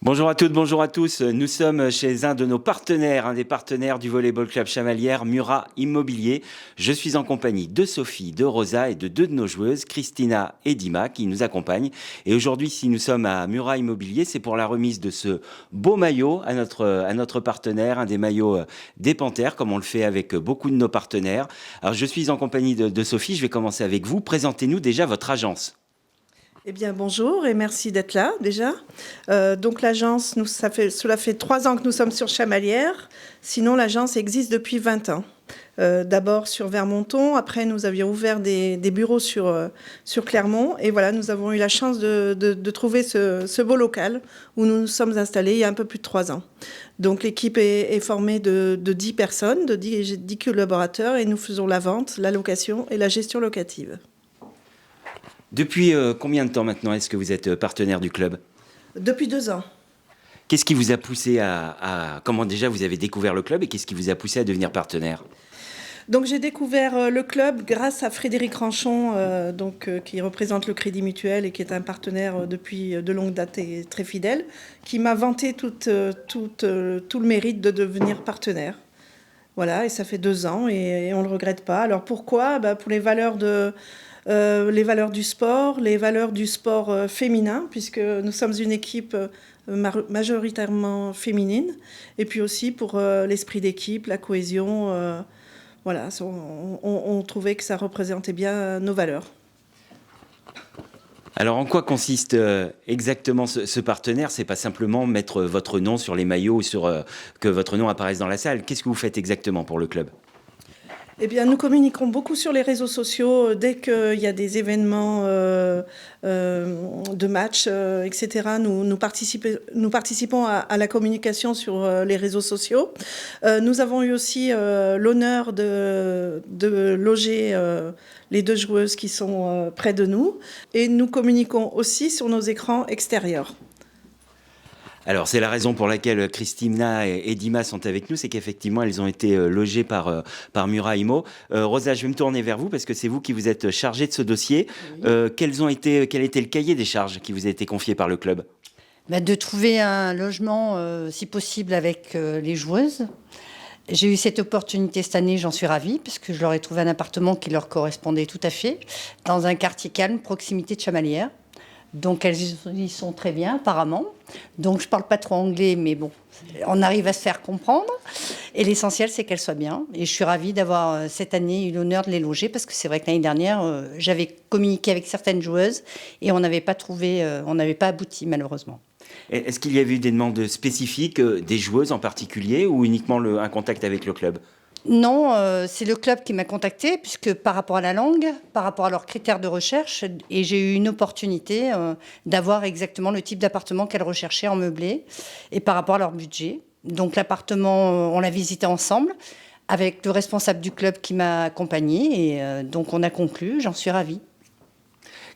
Bonjour à toutes, bonjour à tous. Nous sommes chez un de nos partenaires, un des partenaires du Volleyball Club Chamalières, Murat Immobilier. Je suis en compagnie de Sophie, de Rosa et de deux de nos joueuses, Christina et Dima, qui nous accompagnent. Et aujourd'hui, si nous sommes à Murat Immobilier, c'est pour la remise de ce beau maillot à notre partenaire, un des maillots des Panthères, comme on le fait avec beaucoup de nos partenaires. Alors, je suis en compagnie de Sophie. Je vais commencer avec vous. Présentez-nous déjà votre agence. Eh bien, bonjour et merci d'être là déjà. Donc l'agence, cela fait 3 ans que nous sommes sur Chamalières. Sinon, l'agence existe depuis 20 ans. D'abord sur Vermonton, après nous avions ouvert des bureaux sur Clermont. Et voilà, nous avons eu la chance de trouver ce beau local où nous nous sommes installés il y a un peu plus de 3 ans. Donc l'équipe est formée de 10 personnes, de 10 collaborateurs et nous faisons la vente, la location et la gestion locative. Depuis combien de temps maintenant est-ce que vous êtes partenaire du club ? Depuis 2 ans. Qu'est-ce qui vous a poussé comment déjà vous avez découvert le club et qu'est-ce qui vous a poussé à devenir partenaire ? Donc j'ai découvert le club grâce à Frédéric Ranchon, qui représente le Crédit Mutuel et qui est un partenaire depuis de longue date et très fidèle, qui m'a vanté tout le mérite de devenir partenaire. Voilà, et ça fait 2 ans et on ne le regrette pas. Alors pourquoi ? Pour les valeurs du sport, les valeurs du sport féminin, puisque nous sommes une équipe majoritairement féminine, et puis aussi pour l'esprit d'équipe, la cohésion. Voilà, on trouvait que ça représentait bien nos valeurs. Alors en quoi consiste exactement ce partenaire ? C'est pas simplement mettre votre nom sur les maillots ou que votre nom apparaisse dans la salle. Qu'est-ce que vous faites exactement pour le club ? Eh bien, nous communiquons beaucoup sur les réseaux sociaux. Dès qu'il y a des événements de matchs, etc., nous participons à la communication sur les réseaux sociaux. Nous avons eu aussi l'honneur de loger les 2 joueuses qui sont près de nous. Et nous communiquons aussi sur nos écrans extérieurs. Alors c'est la raison pour laquelle Christina et Dima sont avec nous, c'est qu'effectivement elles ont été logées par Murat Immo. Rosa, je vais me tourner vers vous parce que c'est vous qui vous êtes chargée de ce dossier. Oui. Quel était le cahier des charges qui vous a été confié par le club ? De trouver un logement, si possible, avec les joueuses. J'ai eu cette opportunité cette année, j'en suis ravie, parce que je leur ai trouvé un appartement qui leur correspondait tout à fait, dans un quartier calme, proximité de Chamalières. Donc elles y sont très bien, apparemment. Donc je ne parle pas trop anglais, mais bon, on arrive à se faire comprendre. Et l'essentiel, c'est qu'elles soient bien. Et je suis ravie d'avoir cette année eu l'honneur de les loger, parce que c'est vrai que l'année dernière, j'avais communiqué avec certaines joueuses et on n'avait pas abouti, malheureusement. Est-ce qu'il y avait eu des demandes spécifiques, des joueuses en particulier, ou uniquement un contact avec le club ? Non, c'est le club qui m'a contactée, puisque par rapport à la langue, par rapport à leurs critères de recherche, et j'ai eu une opportunité d'avoir exactement le type d'appartement qu'elles recherchaient en meublé, et par rapport à leur budget. Donc l'appartement, on l'a visité ensemble, avec le responsable du club qui m'a accompagnée, et donc on a conclu, j'en suis ravie.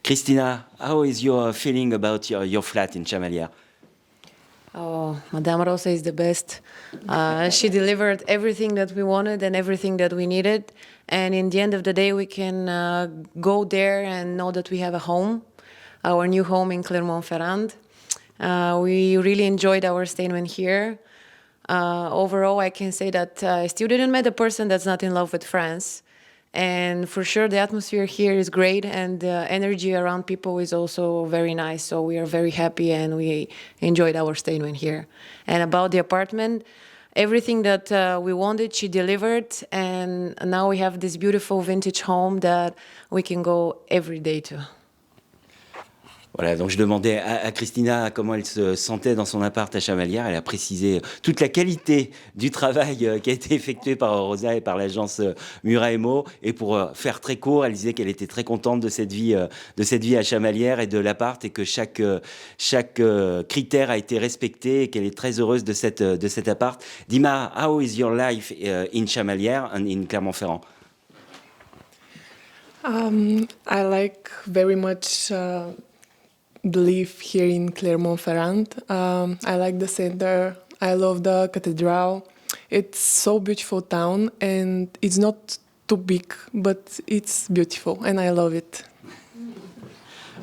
Christina, how is your feeling about your flat in Chamalières ? Oh, Madame Rosa is the best. She delivered everything that we wanted and everything that we needed. And in the end of the day, we can go there and know that we have a home, our new home in Clermont-Ferrand. We really enjoyed our stay here. Overall, I can say that I still didn't meet a person that's not in love with France. And for sure, the atmosphere here is great, and the energy around people is also very nice. So we are very happy, and we enjoyed our stay here. And about the apartment, everything that we wanted, she delivered. And now we have this beautiful vintage home that we can go every day to. Voilà, donc je demandais à Christina comment elle se sentait dans son appart à Chamalières. Elle a précisé toute la qualité du travail qui a été effectué par Rosa et par l'agence Murat Immo. Et pour faire très court, elle disait qu'elle était très contente de cette vie à Chamalières et de l'appart, et que chaque critère a été respecté, et qu'elle est très heureuse de cet appart. Dima, how is your life in Chamalières and in Clermont-Ferrand? I like very much live here in Clermont-Ferrand. I like the center. I love the cathedral. It's so beautiful town, and it's not too big, but it's beautiful, and I love it.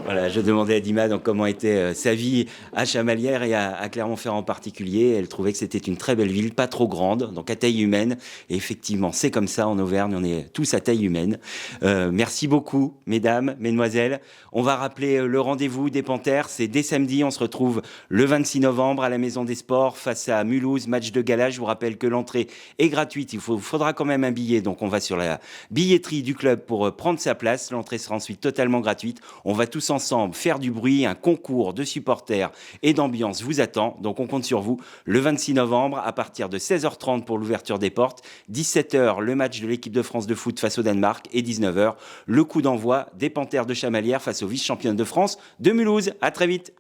Voilà, je demandais à Dima donc, comment était sa vie à Chamalières et à Clermont-Ferrand en particulier. Elle trouvait que c'était une très belle ville, pas trop grande, donc à taille humaine. Et effectivement, c'est comme ça en Auvergne, on est tous à taille humaine. Merci beaucoup, mesdames, mesdemoiselles. On va rappeler le rendez-vous des Panthères. C'est dès samedi, on se retrouve le 26 novembre à la Maison des Sports face à Mulhouse, match de gala. Je vous rappelle que l'entrée est gratuite. Il faudra quand même un billet, donc on va sur la billetterie du club pour prendre sa place. L'entrée sera ensuite totalement gratuite. On va tous ensemble faire du bruit, un concours de supporters et d'ambiance vous attend. Donc on compte sur vous le 26 novembre à partir de 16h30 pour l'ouverture des portes, 17h le match de l'équipe de France de foot face au Danemark et 19h le coup d'envoi des Panthères de Chamalières face aux vice-championnes de France de Mulhouse. À très vite.